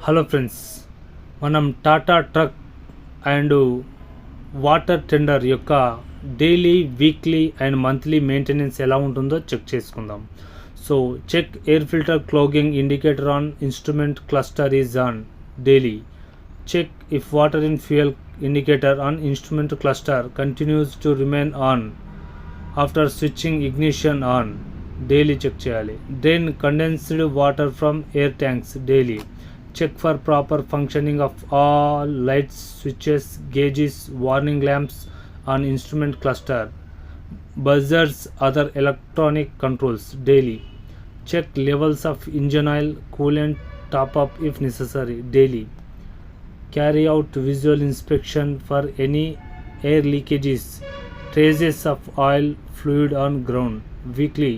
Hello friends, మనం Tata truck and water tender యొక్క daily, weekly and monthly maintenance ఎలా ఉంటుందో చెక్ చేసుకుందాం. So check air filter clogging indicator on instrument cluster is on daily. Check if water in fuel indicator on instrument cluster continues to remain on after switching ignition on. Daily check చేయాలి. Drain condensed water from air tanks daily. Check for proper functioning of all lights, switches, gauges, warning lamps on instrument cluster, buzzers, other electronic controls daily. Check levels of engine oil, coolant, top up if necessary daily. Carry out visual inspection for any air leakages, traces of oil, fluid on ground weekly.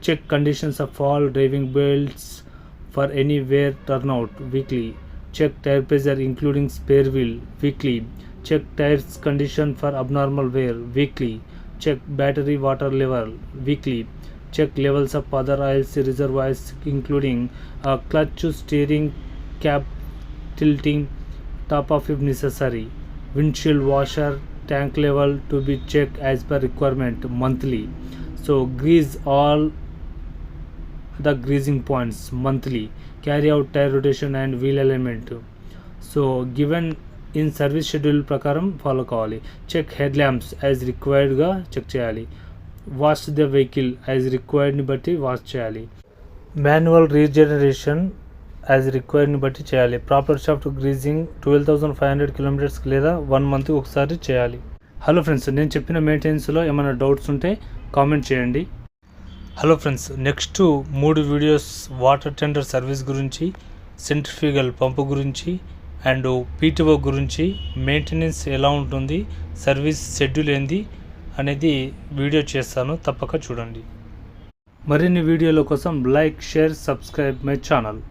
Check conditions of all driving belts for any wear turnout weekly. Check tire pressure including spare wheel weekly. Check tires condition for abnormal wear weekly. Check battery water level weekly. Check levels of other oils reservoirs including clutch, steering, cab tilting, top off if necessary. Windshield washer tank level to be checked as per requirement monthly. So grease all the greasing points monthly. Carry out tire rotation and wheel alignment. So given in service schedule ప్రకారం follow కావాలి. Check head lamps as రిక్వైర్డ్గా check చేయాలి. Wash the vehicle as రిక్వైర్డ్ని బట్టి wash చేయాలి. Manual regeneration as రిక్వైర్డ్ని బట్టి చేయాలి. ప్రాపర్ షాఫ్ట్ గ్రీజింగ్ 12,500 కిలోమీటర్స్కి లేదా 1 మంత్కి ఒకసారి చేయాలి. హలో ఫ్రెండ్స్, నేను చెప్పిన మెయింటెనెన్స్లో ఏమైనా డౌట్స్ ఉంటే కామెంట్ చేయండి. Hello friends, next 3 videos water tender service గురించి, సెంట్రిఫ్యూగల్ పంపు గురించి అండ్ పీటీఓ గురించి, మెయింటెనెన్స్ ఎలా ఉంటుంది, సర్వీస్ షెడ్యూల్ ఏంది అనేది వీడియో చేస్తాను, తప్పక చూడండి. మరిన్ని వీడియోల కోసం like, share, subscribe my channel.